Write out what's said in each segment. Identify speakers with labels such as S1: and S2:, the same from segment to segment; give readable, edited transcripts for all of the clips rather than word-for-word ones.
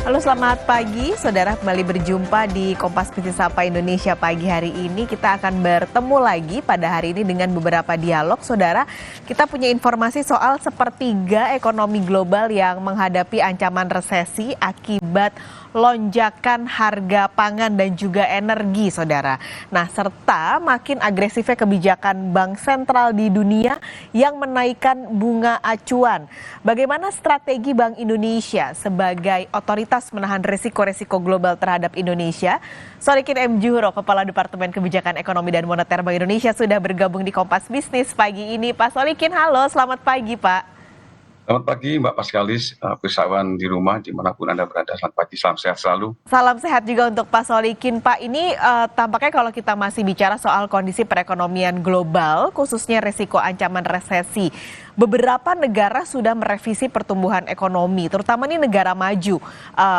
S1: Halo, selamat pagi, saudara. Kembali berjumpa di Kompas Bisnis Sapa Indonesia pagi hari ini. Kita akan bertemu lagi pada hari ini dengan beberapa dialog, saudara. Kita punya informasi soal sepertiga ekonomi global yang menghadapi ancaman resesi akibat lonjakan harga pangan dan juga energi, saudara. Nah, serta makin agresifnya kebijakan bank sentral di dunia yang menaikkan bunga acuan. Bagaimana strategi Bank Indonesia sebagai otoritas menahan risiko-risiko global terhadap Indonesia? Solikin M. Juhro, Kepala Departemen Kebijakan Ekonomi dan Moneter Bank Indonesia, sudah bergabung di Kompas Bisnis pagi ini. Pak Solikin, halo, selamat pagi, Pak.
S2: Selamat pagi Mbak Paskalis, pesawat di rumah dimanapun Anda berada. Selamat pagi, salam sehat selalu.
S1: Salam sehat juga untuk Pak Solikin. Pak, ini tampaknya kalau kita masih bicara soal kondisi perekonomian global, khususnya risiko ancaman resesi, beberapa negara sudah merevisi pertumbuhan ekonomi, terutama ini negara maju,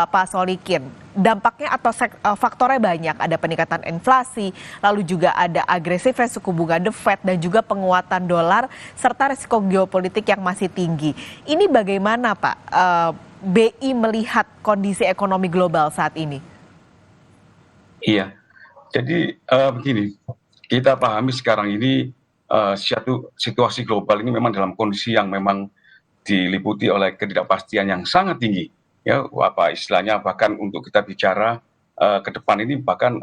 S1: Pak Solikin. Dampaknya atau faktornya banyak, ada peningkatan inflasi, lalu juga ada agresifnya suku bunga The Fed dan juga penguatan dolar, serta risiko geopolitik yang masih tinggi. Ini bagaimana Pak BI melihat kondisi ekonomi global saat ini?
S2: Iya, jadi begini, kita pahami sekarang ini situasi global ini memang dalam kondisi yang memang diliputi oleh ketidakpastian yang sangat tinggi. Ya, apa istilahnya, bahkan untuk kita bicara ke depan ini bahkan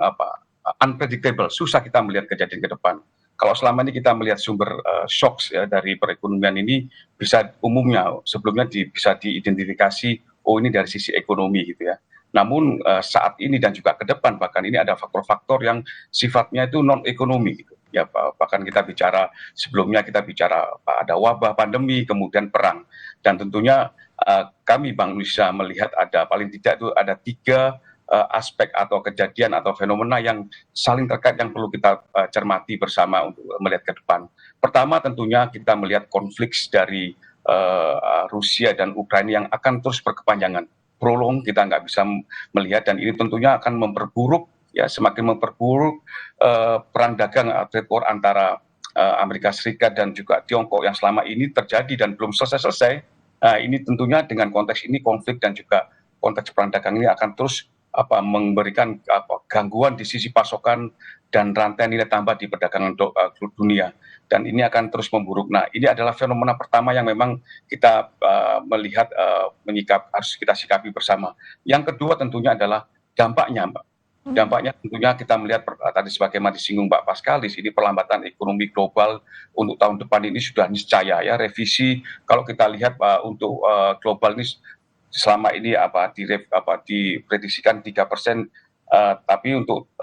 S2: unpredictable, susah kita melihat kejadian ke depan. Kalau selama ini kita melihat sumber shocks ya, dari perekonomian ini bisa umumnya sebelumnya bisa diidentifikasi, oh ini dari sisi ekonomi gitu ya. Namun saat ini dan juga ke depan bahkan ini ada faktor-faktor yang sifatnya itu non ekonomi gitu. Ya, bahkan kita bicara sebelumnya kita bicara ada wabah, pandemi, kemudian perang, dan tentunya kami Bank Indonesia melihat ada paling tidak itu ada tiga aspek atau kejadian atau fenomena yang saling terkait yang perlu kita cermati bersama untuk melihat ke depan. Pertama tentunya kita melihat konflik dari Rusia dan Ukraina yang akan terus berkepanjangan, prolong, kita nggak bisa melihat, dan ini tentunya akan memperburuk ya, semakin memperburuk perang dagang trade war antara Amerika Serikat dan juga Tiongkok yang selama ini terjadi dan belum selesai-selesai. Ini tentunya dengan konteks ini konflik dan juga konteks perang dagang ini akan terus memberikan gangguan di sisi pasokan dan rantai nilai tambah di perdagangan dunia, dan ini akan terus memburuk. Nah, ini adalah fenomena pertama yang memang kita melihat harus kita sikapi bersama. Yang kedua tentunya adalah dampaknya, Mbak. Dampaknya tentunya kita melihat tadi sebagaimana disinggung Mbak Paskalis, ini perlambatan ekonomi global untuk tahun depan ini sudah niscaya ya. Revisi kalau kita lihat untuk global ini selama ini diprediksikan 3%, tapi untuk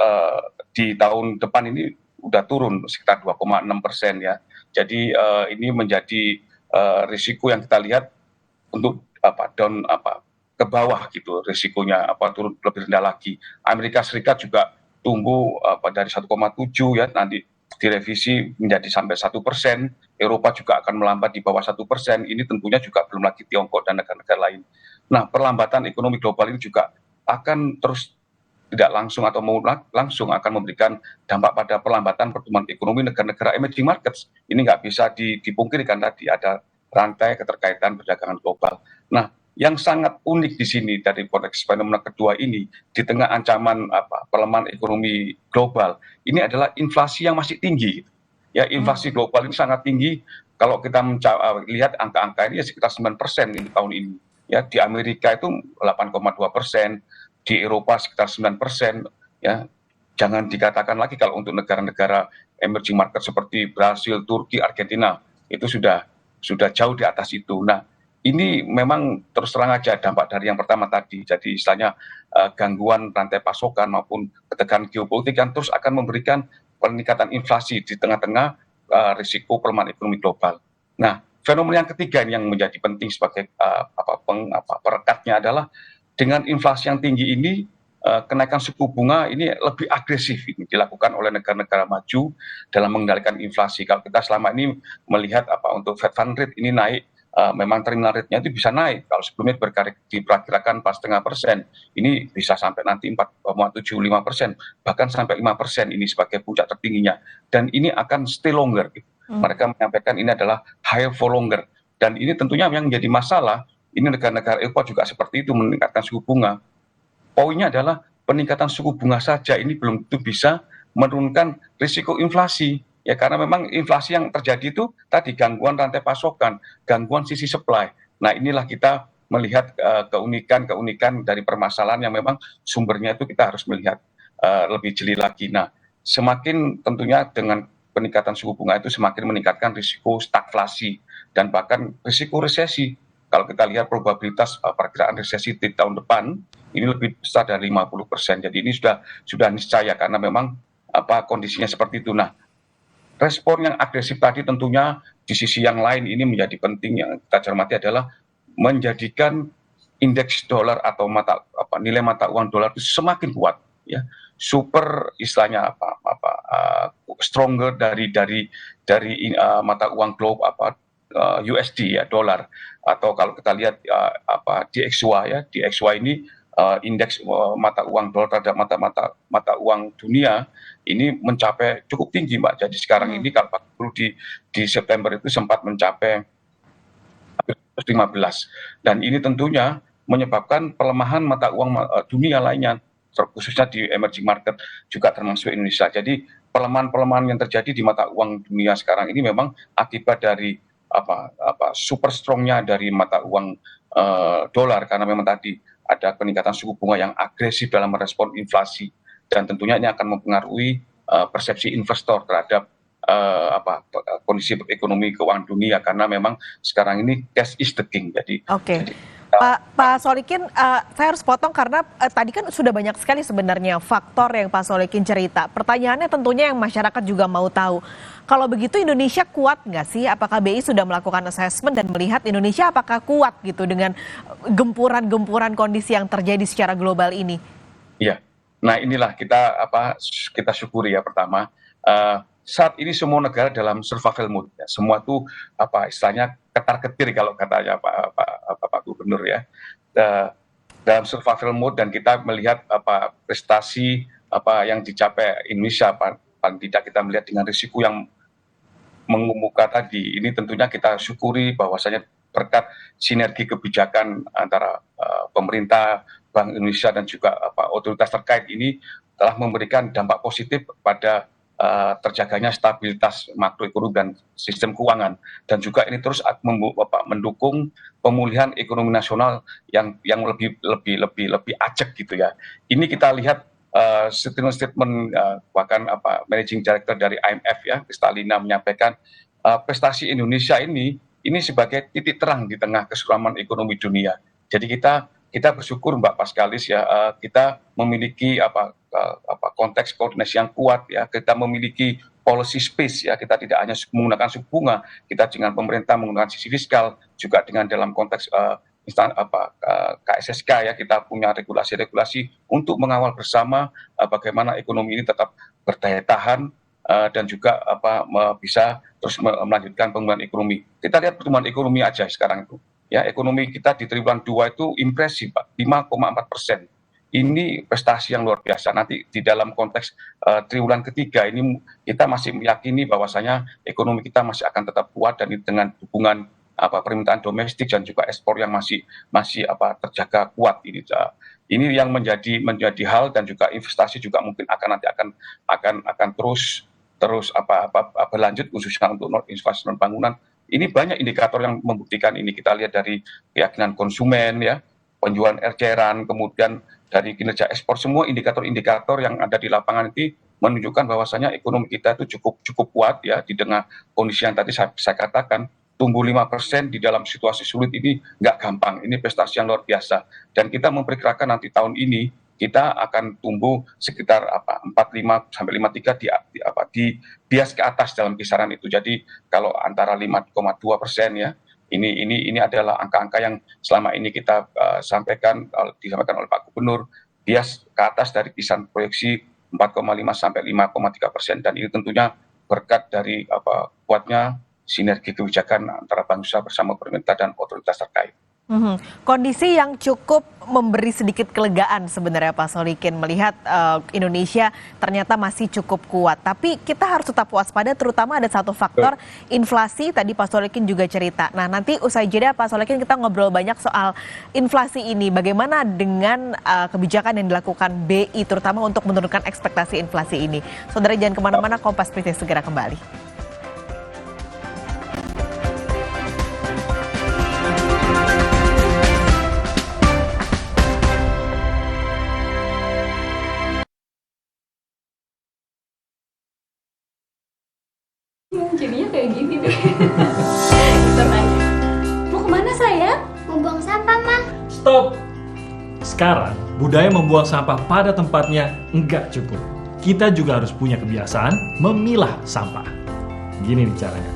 S2: di tahun depan ini udah turun sekitar 2,6% ya. Jadi ini menjadi risiko yang kita lihat untuk ke bawah gitu, risikonya turun lebih rendah lagi. Amerika Serikat juga tumbuh dari 1,7 ya, nanti direvisi menjadi sampai 1%. Eropa juga akan melambat di bawah 1%. Ini tentunya juga belum lagi Tiongkok dan negara-negara lain. Nah, perlambatan ekonomi global ini juga akan terus tidak langsung atau mau langsung akan memberikan dampak pada perlambatan pertumbuhan ekonomi negara-negara emerging markets. Ini nggak bisa dipungkiri karena tadi ada rantai keterkaitan perdagangan global. Nah, yang sangat unik di sini dari konteks fenomena kedua ini, di tengah ancaman pelemahan ekonomi global, ini adalah inflasi yang masih tinggi. Ya, inflasi global ini sangat tinggi. Kalau kita lihat angka-angka ini ya sekitar 9% ini tahun ini. Ya, di Amerika itu 8,2%, di Eropa sekitar 9%. Ya, jangan dikatakan lagi kalau untuk negara-negara emerging market seperti Brasil, Turki, Argentina itu sudah jauh di atas itu. Nah, ini memang terus terang aja dampak dari yang pertama tadi. Jadi istilahnya gangguan rantai pasokan maupun ketegangan geopolitik yang terus akan memberikan peningkatan inflasi di tengah-tengah risiko pelemahan ekonomi global. Nah, fenomena yang ketiga yang menjadi penting sebagai perekatnya adalah dengan inflasi yang tinggi ini, kenaikan suku bunga ini lebih agresif ini dilakukan oleh negara-negara maju dalam mengendalikan inflasi. Kalau kita selama ini melihat untuk Fed Fund Rate ini naik, memang terminal rate-nya itu bisa naik. Kalau sebelumnya diperkirakan 4,5%, ini bisa sampai nanti 4,75%, bahkan sampai 5% ini sebagai puncak tertingginya. Dan ini akan stay longer. Mereka menyampaikan ini adalah higher for longer. Dan ini tentunya yang menjadi masalah, ini negara-negara Eropa juga seperti itu meningkatkan suku bunga. poinnya adalah peningkatan suku bunga saja ini belum tentu bisa menurunkan risiko inflasi. Ya karena memang inflasi yang terjadi itu tadi gangguan rantai pasokan, gangguan sisi supply. Nah inilah kita melihat keunikan-keunikan dari permasalahan yang memang sumbernya itu kita harus melihat lebih jeli lagi. Nah semakin tentunya dengan peningkatan suku bunga itu semakin meningkatkan risiko stagflasi dan bahkan risiko resesi. Kalau kita lihat probabilitas perkiraan resesi di tahun depan ini lebih besar dari 50%. Jadi ini sudah niscaya karena memang kondisinya seperti itu. Nah, respon yang agresif tadi tentunya di sisi yang lain ini menjadi penting yang kita cermati adalah menjadikan indeks dolar atau nilai mata uang dolar itu semakin kuat ya super istilahnya stronger dari mata uang globe USD ya dolar atau kalau kita lihat DXY ya DXY ini indeks mata uang dolar terhadap mata uang dunia ini mencapai cukup tinggi Mbak. Jadi sekarang ini kalau di September itu sempat mencapai 15 dan ini tentunya menyebabkan pelemahan mata uang dunia lainnya khususnya di emerging market juga termasuk Indonesia. Jadi pelemahan-pelemahan yang terjadi di mata uang dunia sekarang ini memang akibat dari super strongnya dari mata uang dolar karena memang tadi ada peningkatan suku bunga yang agresif dalam merespon inflasi dan tentunya ini akan mempengaruhi persepsi investor terhadap kondisi ekonomi keuangan dunia karena memang sekarang ini cash is the king.
S1: Oke. Pak Solikin, saya harus potong karena tadi kan sudah banyak sekali sebenarnya faktor yang Pak Solikin cerita. Pertanyaannya tentunya yang masyarakat juga mau tahu. Kalau begitu Indonesia kuat nggak sih? Apakah BI sudah melakukan assessment dan melihat Indonesia apakah kuat gitu dengan gempuran-gempuran kondisi yang terjadi secara global ini?
S2: Iya. Nah inilah kita syukuri ya pertama. Saat ini semua negara dalam survival mode. Ya. Semua tuh istilahnya ketar-ketir kalau katanya Pak Gubernur ya. Dalam survival mode dan kita melihat prestasi yang dicapai Indonesia paling tidak kita melihat dengan risiko yang mengemuka tadi. Ini tentunya kita syukuri bahwasanya berkat sinergi kebijakan antara pemerintah, Bank Indonesia dan juga otoritas terkait ini telah memberikan dampak positif pada terjaganya stabilitas makroekonomi dan sistem keuangan dan juga ini terus mendukung pemulihan ekonomi nasional yang lebih ajak gitu ya. Ini kita lihat statement bahkan managing director dari IMF ya Kristalina menyampaikan prestasi Indonesia ini sebagai titik terang di tengah kesuraman ekonomi dunia. Jadi kita bersyukur Mbak Paskalis ya kita memiliki konteks koordinasi yang kuat ya kita memiliki policy space ya kita tidak hanya menggunakan suku bunga kita dengan pemerintah menggunakan sisi fiskal juga dengan dalam konteks KSSK ya kita punya regulasi-regulasi untuk mengawal bersama bagaimana ekonomi ini tetap berdaya tahan dan juga bisa terus melanjutkan pemulihan ekonomi. Kita lihat pertumbuhan ekonomi aja sekarang itu. Ya, ekonomi kita di triwulan 2 itu impresif, Pak, 5,4%. Ini prestasi yang luar biasa. Nanti di dalam konteks triwulan ketiga ini kita masih meyakini bahwasanya ekonomi kita masih akan tetap kuat dan dengan dukungan permintaan domestik dan juga ekspor yang masih terjaga kuat ini. Ini yang menjadi hal dan juga investasi juga mungkin nanti akan terus berlanjut khususnya untuk infrastruktur non bangunan. Ini banyak indikator yang membuktikan ini. Kita lihat dari keyakinan konsumen ya, penjualan eceran, kemudian dari kinerja ekspor, semua indikator-indikator yang ada di lapangan itu menunjukkan bahwasanya ekonomi kita itu cukup kuat ya di tengah kondisi yang tadi saya katakan tumbuh 5% di dalam situasi sulit ini nggak gampang. Ini prestasi yang luar biasa. Dan kita memperkirakan nanti tahun ini kita akan tumbuh sekitar 45 sampai 53 di bias ke atas dalam kisaran itu. Jadi kalau antara 5,2% ya, ini adalah angka-angka yang selama ini kita disampaikan oleh Pak Gubernur, bias ke atas dari kisaran proyeksi 4,5 sampai 5,3% dan ini tentunya berkat dari kuatnya sinergi kebijakan antara bangsa bersama pemerintah dan otoritas terkait.
S1: Kondisi yang cukup memberi sedikit kelegaan sebenarnya Pak Solikin melihat Indonesia ternyata masih cukup kuat. Tapi kita harus tetap waspada, terutama ada satu faktor inflasi, tadi Pak Solikin juga cerita. Nah, nanti usai jeda Pak Solikin kita ngobrol banyak soal inflasi ini. Bagaimana dengan kebijakan yang dilakukan BI terutama untuk menurunkan ekspektasi inflasi ini. Saudara jangan kemana-mana, Kompas PT segera kembali.
S3: Jadinya kayak gini deh. Kita naik. Mau kemana sayang?
S4: Mau buang sampah, Ma.
S5: Stop! Sekarang, budaya membuang sampah pada tempatnya enggak cukup. Kita juga harus punya kebiasaan memilah sampah. Gini nih caranya.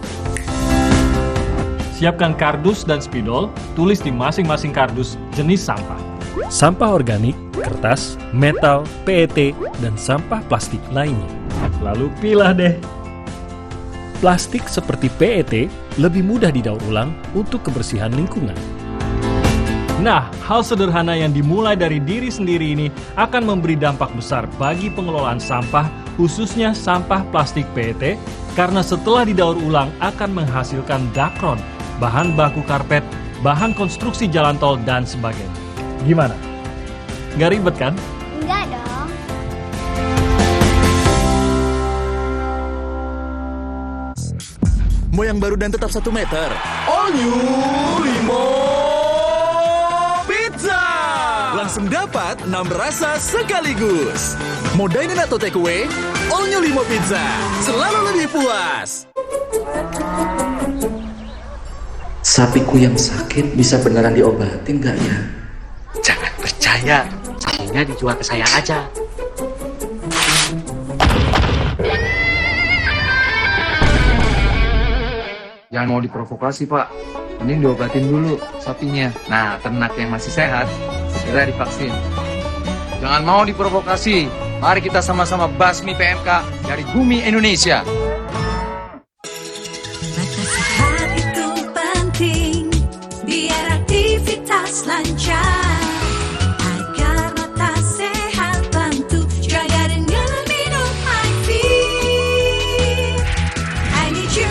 S5: Siapkan kardus dan spidol, tulis di masing-masing kardus jenis sampah. Sampah organik, kertas, metal, PET, dan sampah plastik lainnya. Lalu pilah deh. Plastik seperti PET lebih mudah didaur ulang untuk kebersihan lingkungan. Nah, hal sederhana yang dimulai dari diri sendiri ini akan memberi dampak besar bagi pengelolaan sampah, khususnya sampah plastik PET, karena setelah didaur ulang akan menghasilkan dakron, bahan baku karpet, bahan konstruksi jalan tol, dan sebagainya. Gimana? Nggak ribet kan?
S4: Enggak dong.
S6: Moyang baru dan tetap 1 meter. All new Limo Pizza. Langsung dapat 6 rasa sekaligus. Mau dine-in atau take away? All new Limo Pizza. Selalu lebih puas.
S7: Sapiku yang sakit bisa beneran diobatin nggak ya?
S8: Jangan percaya, sapinya dijual ke saya aja.
S9: Jangan mau diprovokasi, Pak. Mending diobatin dulu sapinya. Nah, ternak yang masih sehat, segera divaksin. Jangan mau diprovokasi. Mari kita sama-sama basmi PMK dari bumi Indonesia.
S10: Mata sehat itu penting, biar aktivitas lancar. Agar mata sehat, bantu jaga dengan minum iFit. I need you,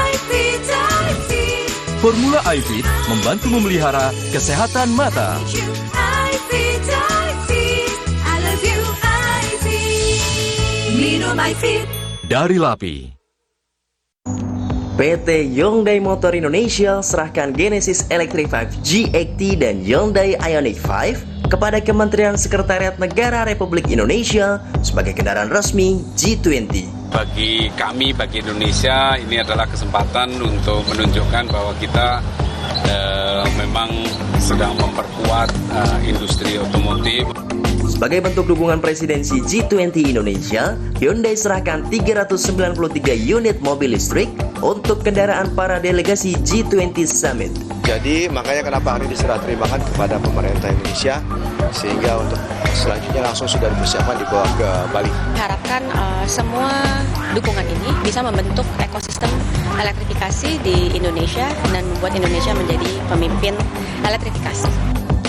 S10: iFit, iFit.
S6: Formula iFit membantu memelihara kesehatan mata.
S10: I need you, iFit, iFit. I love you, iFit. Minum iFit.
S6: Dari LAPI.
S7: PT Hyundai Motor Indonesia serahkan Genesis Electric 5 GXT dan Hyundai Ioniq 5 kepada Kementerian Sekretariat Negara Republik Indonesia sebagai kendaraan resmi G20.
S11: Bagi kami, bagi Indonesia, ini adalah kesempatan untuk menunjukkan bahwa kita memang sedang memperkuat industri otomotif.
S7: Sebagai bentuk dukungan presidensi G20 Indonesia, Hyundai serahkan 393 unit mobil listrik untuk kendaraan para delegasi G20 Summit.
S12: Jadi makanya kenapa hari diserah terimakan kepada pemerintah Indonesia, sehingga untuk selanjutnya langsung sudah dipersiapkan dibawa ke Bali.
S13: Harapkan semua dukungan ini bisa membentuk ekosistem elektrifikasi di Indonesia dan membuat Indonesia menjadi pemimpin elektrifikasi.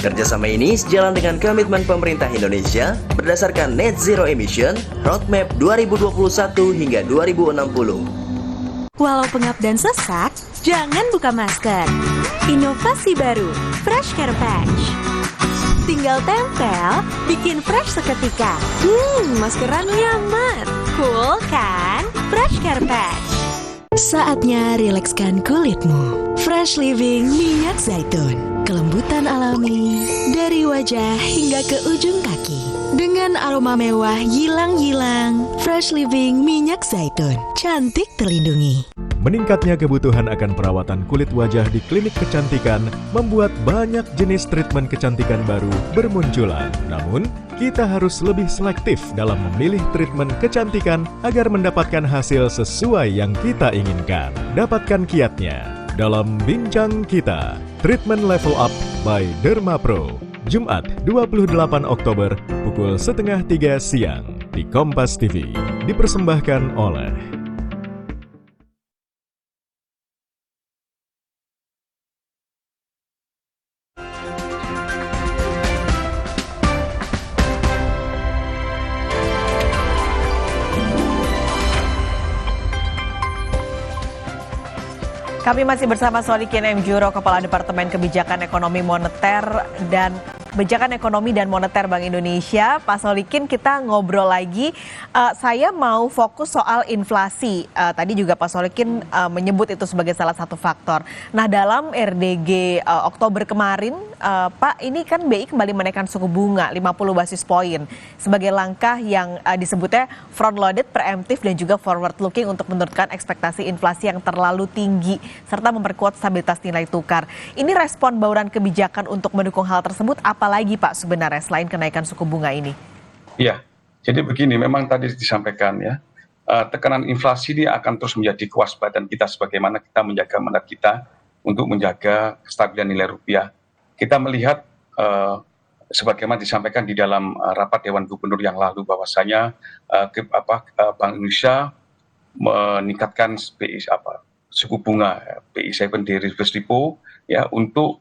S7: Kerjasama ini sejalan dengan komitmen pemerintah Indonesia berdasarkan Net Zero Emission Roadmap 2021 hingga 2060.
S10: Walau pengap dan sesak, jangan buka masker. Inovasi baru, Fresh Care Patch. Tinggal tempel, bikin fresh seketika. Maskeran nyaman, cool kan? Fresh Care Patch. Saatnya rilekskan kulitmu. Fresh Living minyak zaitun. Kelembutan alami dari wajah hingga ke ujung kaki. Dengan aroma mewah yilang-yilang, Fresh Living minyak zaitun, cantik terlindungi.
S14: Meningkatnya kebutuhan akan perawatan kulit wajah di klinik kecantikan membuat banyak jenis treatment kecantikan baru bermunculan. Namun, kita harus lebih selektif dalam memilih treatment kecantikan agar mendapatkan hasil sesuai yang kita inginkan. Dapatkan kiatnya dalam Bincang Kita, Treatment Level Up by Derma Pro. Jumat 28 Oktober pukul 2:30 siang di Kompas TV. Dipersembahkan oleh
S1: Kami masih bersama Solikin M. Juro, Kepala Departemen Kebijakan Ekonomi Moneter dan Moneter Bank Indonesia. Pak Solikin, kita ngobrol lagi. Saya mau fokus soal inflasi. Tadi juga Pak Solikin menyebut itu sebagai salah satu faktor. Nah, dalam RDG Oktober kemarin, Pak, ini kan BI kembali menaikkan suku bunga 50 basis poin sebagai langkah yang disebutnya front-loaded, preemptif, dan juga forward-looking untuk menurunkan ekspektasi inflasi yang terlalu tinggi serta memperkuat stabilitas nilai tukar. Ini respon bauran kebijakan untuk mendukung hal tersebut, apalagi Pak sebenarnya selain kenaikan suku bunga ini?
S2: Iya, jadi begini, memang tadi disampaikan ya, tekanan inflasi ini akan terus menjadi kewaspadaan kita sebagaimana kita menjaga mandat kita untuk menjaga kestabilan nilai rupiah. Kita melihat sebagaimana disampaikan di dalam rapat Dewan Gubernur yang lalu bahwasanya Bank Indonesia meningkatkan suku bunga BI 7 day reverse repo ya untuk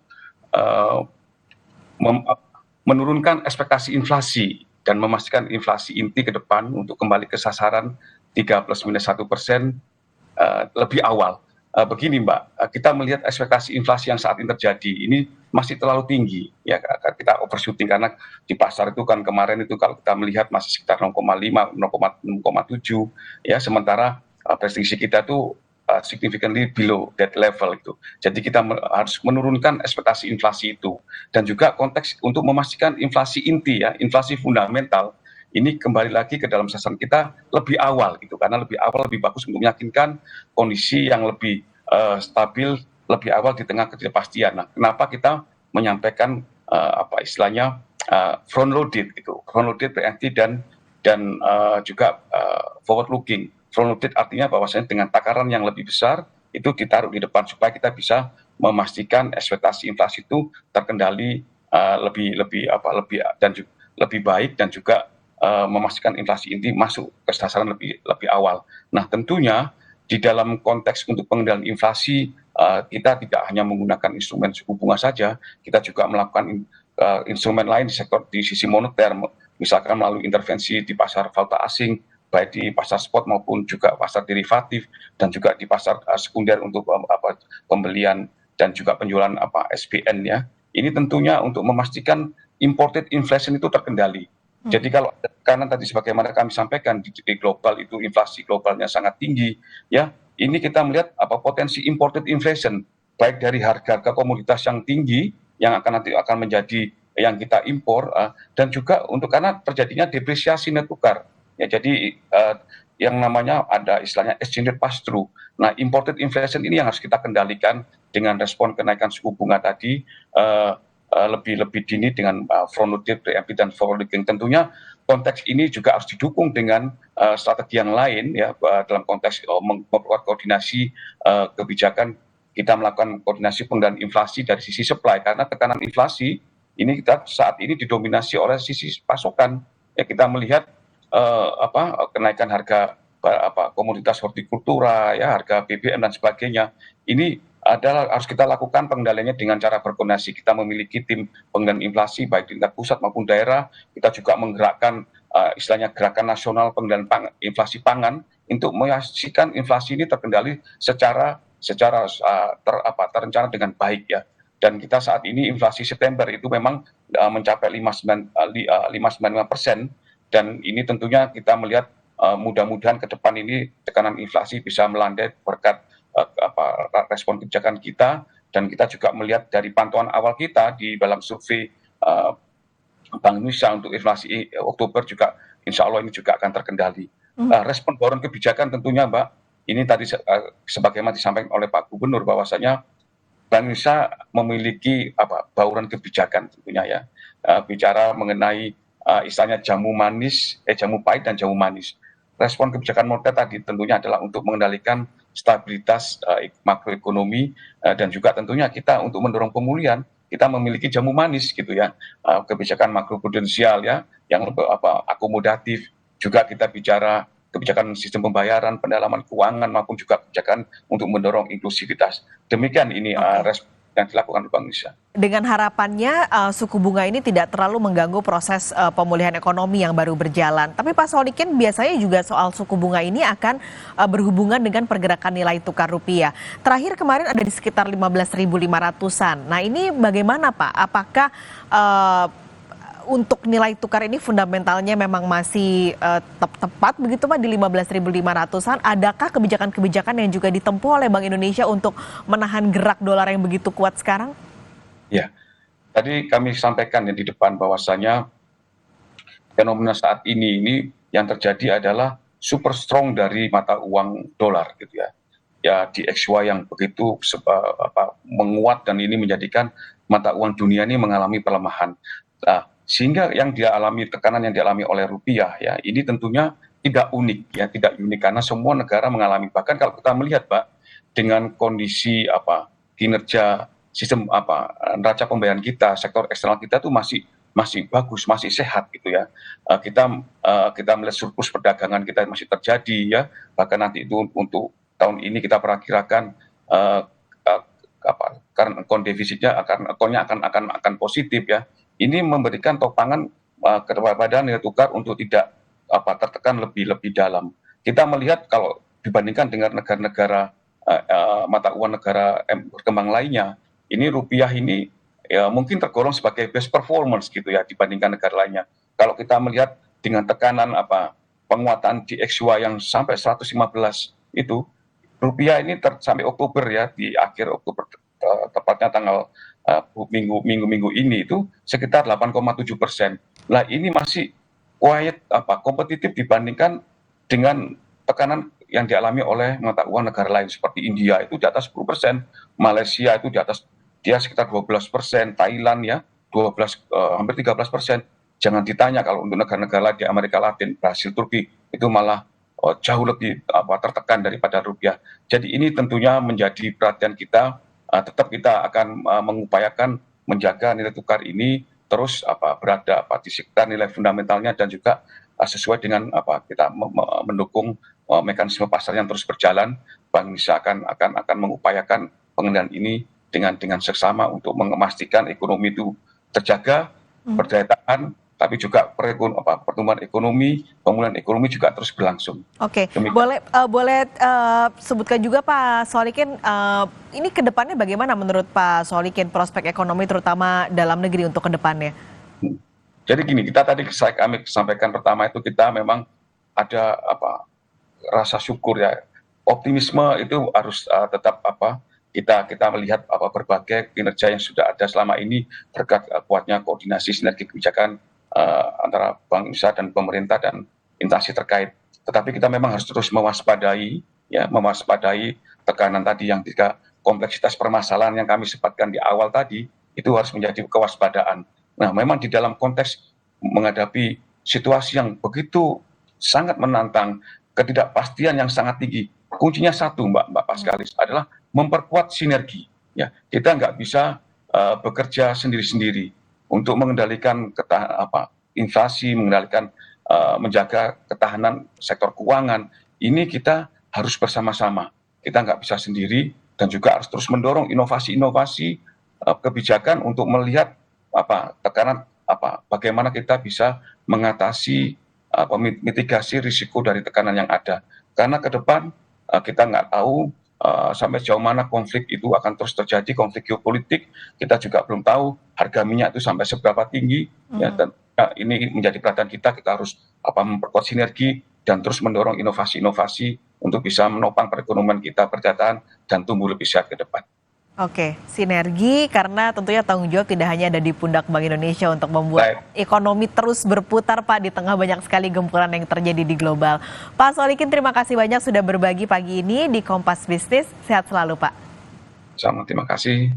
S2: menurunkan ekspektasi inflasi dan memastikan inflasi inti ke depan untuk kembali ke sasaran 3+-1% lebih awal. Begini Mbak, kita melihat ekspektasi inflasi yang saat ini terjadi ini masih terlalu tinggi ya, kita overshooting karena di pasar itu kan kemarin itu kalau kita melihat masih sekitar 0,5, 0,7 ya, sementara prediksi kita tuh significantly below that level itu. Jadi kita harus menurunkan ekspektasi inflasi itu dan juga konteks untuk memastikan inflasi inti ya, inflasi fundamental ini kembali lagi ke dalam sasaran kita lebih awal gitu, karena lebih awal lebih bagus untuk meyakinkan kondisi yang lebih stabil lebih awal di tengah ketidakpastian. Nah, kenapa kita menyampaikan istilahnya front loaded gitu, front loaded preemptive dan juga forward looking. Front loaded artinya bahwasanya dengan takaran yang lebih besar itu ditaruh di depan supaya kita bisa memastikan ekspektasi inflasi itu terkendali lebih baik dan juga memastikan inflasi inti masuk ke sasaran lebih awal. Nah, tentunya di dalam konteks untuk pengendalian inflasi kita tidak hanya menggunakan instrumen suku bunga saja, kita juga melakukan instrumen lain di sisi moneter, misalkan melalui intervensi di pasar valuta asing, baik di pasar spot maupun juga pasar derivatif dan juga di pasar sekunder untuk pembelian dan juga penjualan SPN ya. Ini tentunya untuk memastikan imported inflation itu terkendali. Jadi kalau karena tadi sebagaimana kami sampaikan di global itu inflasi globalnya sangat tinggi ya, ini kita melihat potensi imported inflation baik dari harga komoditas yang tinggi yang nanti akan menjadi yang kita impor dan juga untuk karena terjadinya depresiasi nilai tukar. Ya, jadi yang namanya ada istilahnya exchange rate pass through. Nah, imported inflation ini yang harus kita kendalikan dengan respon kenaikan suku bunga tadi lebih dini dengan front loaded, preemptive dan forward looking. Tentunya konteks ini juga harus didukung dengan strategi yang lain ya, dalam konteks memperkuat koordinasi kebijakan. Kita melakukan koordinasi pengendalian inflasi dari sisi supply karena tekanan inflasi ini kita saat ini didominasi oleh sisi pasokan. Ya, kita melihat kenaikan harga komoditas hortikultura ya, harga BBM dan sebagainya. Ini adalah harus kita lakukan pengendaliannya dengan cara berkoordinasi. Kita memiliki tim pengendalian inflasi baik di tingkat pusat maupun daerah. Kita juga menggerakkan istilahnya gerakan nasional pengendalian inflasi pangan untuk memastikan inflasi ini terkendali secara terencana dengan baik ya. Dan kita saat ini inflasi September itu memang mencapai 5,95%. Dan ini tentunya kita melihat mudah-mudahan ke depan ini tekanan inflasi bisa melandai berkat respon kebijakan kita, dan kita juga melihat dari pantauan awal kita di dalam survei Bank Indonesia untuk inflasi Oktober juga insya Allah ini juga akan terkendali. Respon bauran kebijakan tentunya Mbak, ini tadi sebagaimana disampaikan oleh Pak Gubernur bahwasanya Bank Indonesia memiliki bauran kebijakan tentunya ya, bicara mengenai istilahnya jamu pahit dan jamu manis. Respon kebijakan moneter tadi tentunya adalah untuk mengendalikan stabilitas makroekonomi dan juga tentunya kita untuk mendorong pemulihan kita memiliki jamu manis gitu ya, kebijakan makroprudensial ya yang lebih akomodatif, juga kita bicara kebijakan sistem pembayaran, pendalaman keuangan maupun juga kebijakan untuk mendorong inklusivitas. Demikian ini yang dilakukan oleh Bank Indonesia.
S1: Dengan harapannya suku bunga ini tidak terlalu mengganggu proses pemulihan ekonomi yang baru berjalan. Tapi Pak Solikin, biasanya juga soal suku bunga ini akan berhubungan dengan pergerakan nilai tukar rupiah. Terakhir kemarin ada di sekitar 15.500-an. Nah ini bagaimana Pak? Apakah untuk nilai tukar ini fundamentalnya memang masih tepat begitu Pak di 15.500-an? Adakah kebijakan-kebijakan yang juga ditempuh oleh Bank Indonesia untuk menahan gerak dolar yang begitu kuat sekarang?
S2: Ya, tadi kami sampaikan di depan bahwasanya fenomena saat ini yang terjadi adalah super strong dari mata uang dolar gitu ya. Ya di XY yang begitu menguat dan ini menjadikan mata uang dunia ini mengalami pelemahan. Nah, sehingga tekanan yang dialami oleh rupiah ya ini tentunya tidak unik karena semua negara mengalami. Bahkan kalau kita melihat Pak dengan kondisi kinerja sistem neraca pembayaran kita, sektor eksternal kita tuh masih bagus, masih sehat gitu ya. Kita melihat surplus perdagangan kita masih terjadi ya. Bahkan nanti itu untuk tahun ini kita perakirakan current account defisitnya akan positif ya. Ini memberikan topangan kepada nilai tukar untuk tidak tertekan lebih dalam. Kita melihat kalau dibandingkan dengan negara-negara mata uang negara berkembang lainnya, ini rupiah ini ya mungkin tergolong sebagai best performance gitu ya dibandingkan negara lainnya. Kalau kita melihat dengan tekanan penguatan di XY yang sampai 115 itu, rupiah ini sampai Oktober ya, di akhir Oktober tepatnya tanggal minggu ini itu sekitar 8,7%. Lah ini masih kompetitif dibandingkan dengan tekanan yang dialami oleh mata uang negara lain seperti India itu di atas 10%, Malaysia itu di atas dia sekitar 12%, Thailand ya hampir 13%. Jangan ditanya kalau untuk negara-negara di Amerika Latin, Brasil, Turki itu malah jauh lebih tertekan daripada rupiah. Jadi ini tentunya menjadi perhatian kita. Tetap kita akan mengupayakan menjaga nilai tukar ini terus berada di sekitar nilai fundamentalnya dan juga sesuai dengan kita mendukung mekanisme pasar yang terus berjalan. Bank Indonesia akan mengupayakan pengendalian ini dengan seksama untuk memastikan ekonomi itu terjaga, berdaya tahan, tapi juga pertumbuhan ekonomi, pemulihan ekonomi juga terus berlangsung.
S1: Oke, boleh sebutkan juga Pak Solikin, ini ke depannya bagaimana menurut Pak Solikin prospek ekonomi terutama dalam negeri untuk ke depannya?
S2: Jadi gini, kami sampaikan pertama itu kita memang ada rasa syukur ya, optimisme itu harus tetap kita melihat berbagai kinerja yang sudah ada selama ini berkat kuatnya koordinasi sinergi kebijakan antara Bank Indonesia dan pemerintah dan instansi terkait. Tetapi kita memang harus terus mewaspadai tekanan tadi yang jika kompleksitas permasalahan yang kami sebutkan di awal tadi itu harus menjadi kewaspadaan. Nah, memang di dalam konteks menghadapi situasi yang begitu sangat menantang, ketidakpastian yang sangat tinggi, kuncinya satu Mbak Paskalis adalah memperkuat sinergi. Ya, kita nggak bisa bekerja sendiri-sendiri untuk mengendalikan inflasi, menjaga ketahanan sektor keuangan. Ini kita harus bersama-sama. Kita nggak bisa sendiri dan juga harus terus mendorong inovasi-inovasi kebijakan untuk melihat tekanan bagaimana kita bisa mengatasi mitigasi risiko dari tekanan yang ada. Karena ke depan kita nggak tahu sampai sejauh mana konflik itu akan terus terjadi, konflik geopolitik. Kita juga belum tahu harga minyak itu sampai seberapa tinggi. Ya, dan ini menjadi perhatian kita harus memperkuat sinergi dan terus mendorong inovasi-inovasi untuk bisa menopang perekonomian kita bertahan dan tumbuh lebih sehat ke depan.
S1: Oke, sinergi karena tentunya tanggung jawab tidak hanya ada di pundak Bank Indonesia untuk membuat ekonomi terus berputar Pak di tengah banyak sekali gempuran yang terjadi di global. Pak Solikin, terima kasih banyak sudah berbagi pagi ini di Kompas Bisnis. Sehat selalu Pak.
S2: Sama, terima kasih.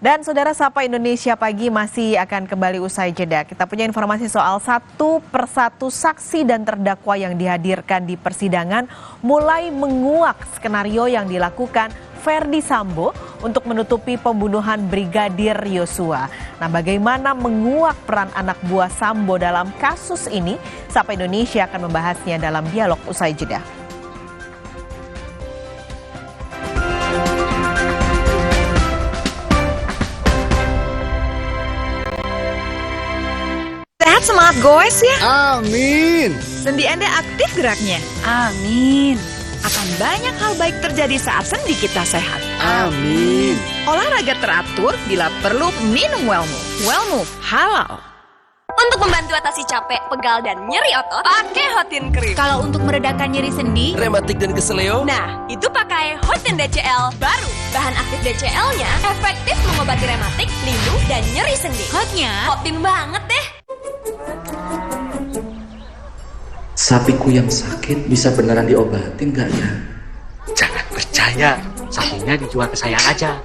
S1: Dan Saudara, Sapa Indonesia Pagi masih akan kembali usai jeda. Kita punya informasi soal satu persatu saksi dan terdakwa yang dihadirkan di persidangan mulai menguak skenario yang dilakukan Verdi Sambo untuk menutupi pembunuhan Brigadir Yosua. Nah, bagaimana menguak peran anak buah Sambo dalam kasus ini? Sapa Indonesia akan membahasnya dalam dialog usai jeda.
S15: Tetap semangat goes ya.
S16: Amin.
S15: Sendi Anda aktif geraknya. Amin. Akan banyak hal baik terjadi saat sendi kita sehat.
S16: Amin.
S15: Olahraga teratur, bila perlu minum Wellmove. Wellmove halal.
S17: Untuk membantu atasi capek, pegal, dan nyeri otot, pakai Hotin Cream.
S18: Kalau untuk meredakan nyeri sendi,
S6: rematik dan keseleo,
S17: nah, itu pakai Hotin DCL baru. Bahan aktif DCL-nya efektif mengobati rematik, linu, dan nyeri sendi.
S18: hotnya
S17: Hotin banget deh.
S8: Sapiku yang sakit bisa beneran diobatin nggak ya? Jangan percaya, sapinya dijual ke saya aja.